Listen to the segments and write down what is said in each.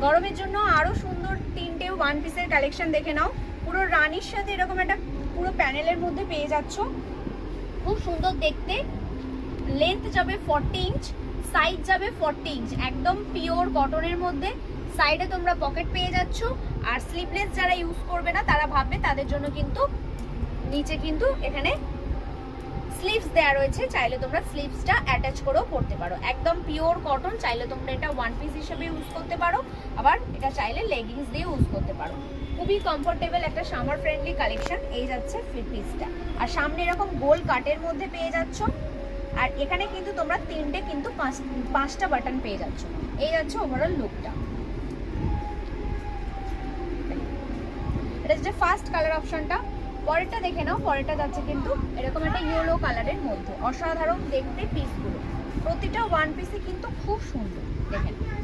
গরমের জন্য আরো সুন্দর তিনটে ওয়ান পিসের কালেকশন দেখে নাও। পুরো রানীর সাথে এরকম একটা পুরো প্যানেলের মধ্যে পেয়ে যাচ্ছ, খুব সুন্দর দেখতে। লেন্থ যাবে 40 ইঞ্চ, সাইজ যাবে 40 ইঞ্চ, একদম পিওর কটনের মধ্যে। সাইডে তোমরা পকেট পেয়ে যাচ্ছ। আর স্লিভলেস যারা ইউজ করবে না তারা ভাববে তাদের জন্য কিন্তু নিচে কিন্তু এখানে স্লিভস দেওয়া রয়েছে, চাইলে তোমরা স্লিভসটা অ্যাটাচ করেও পরতে পারো। একদম পিওর কটন, চাইলে তোমরা এটা ওয়ান পিস হিসেবে ইউজ করতে পারো, আবার এটা চাইলে লেগিংস দিয়ে ইউজ করতে পারো। খুবই কমফোর্টেবল একটা সামার ফ্রেন্ডলি কালেকশন। এই যাচ্ছে পিসটা, আর সামনে এরকম গোল কাটের মধ্যে পেয়ে যাচ্ছ। আর এখানে কিন্তু তোমরা তিনটে কিন্তু পাঁচটা বাটন পেয়ে যাচ্ছ। এই যাচ্ছে ওভারঅল লুকটা। এটা হচ্ছে ফার্স্ট কালার অপশনটা। পরেরটা দেখে নাও, পরেরটা যাচ্ছে কিন্তু এরকম একটা ইয়েলো কালারের মধ্যে। অসাধারণ দেখতে পিসগুলো, প্রতিটা ওয়ান পিসে কিন্তু খুব সুন্দর দেখে নাও।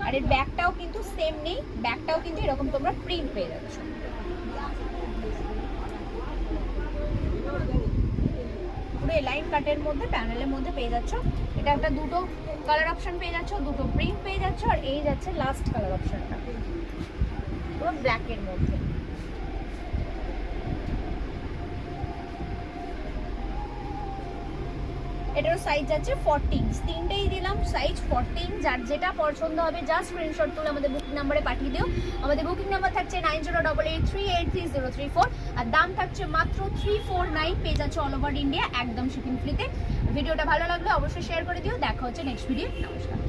আর এর ব্যাগটাও কিন্তু সেম নেই, ব্যাগটাও কিন্তু এরকম তোমরা প্রিন্ট পেয়ে যাচ্ছ। পুরো লাইন কাটের মধ্যে প্যানেলের মধ্যে পেয়ে যাচ্ছ। এটা একটা দুটো কালার অপশন পেয়ে যাচ্ছ, দুটো প্রিন্ট পেয়ে যাচ্ছ। আর এই যাচ্ছে লাস্ট কালার অপশনটা পুরো ব্ল্যাকের মধ্যে। এটার সাইজ আছে 40 ইঞ্চ, তিনটেই দিলাম সাইজ 40 ইঞ্চ। যার যেটা পছন্দ হবে জাস্ট স্ক্রিনশট তুলে আমাদের বুকিং নাম্বারে পাঠিয়ে দিও। আমাদের বুকিং নাম্বার থাকছে 9088383034, আর দাম থাকছে মাত্র 349। পেয়ে যাচ্ছে অল ওভার ইন্ডিয়া, একদম শিপিং ফ্রিতে। ভিডিওটা ভালো লাগলে অবশ্যই শেয়ার করে দিও। দেখা হচ্ছে নেক্সট ভিডিও। নমস্কার।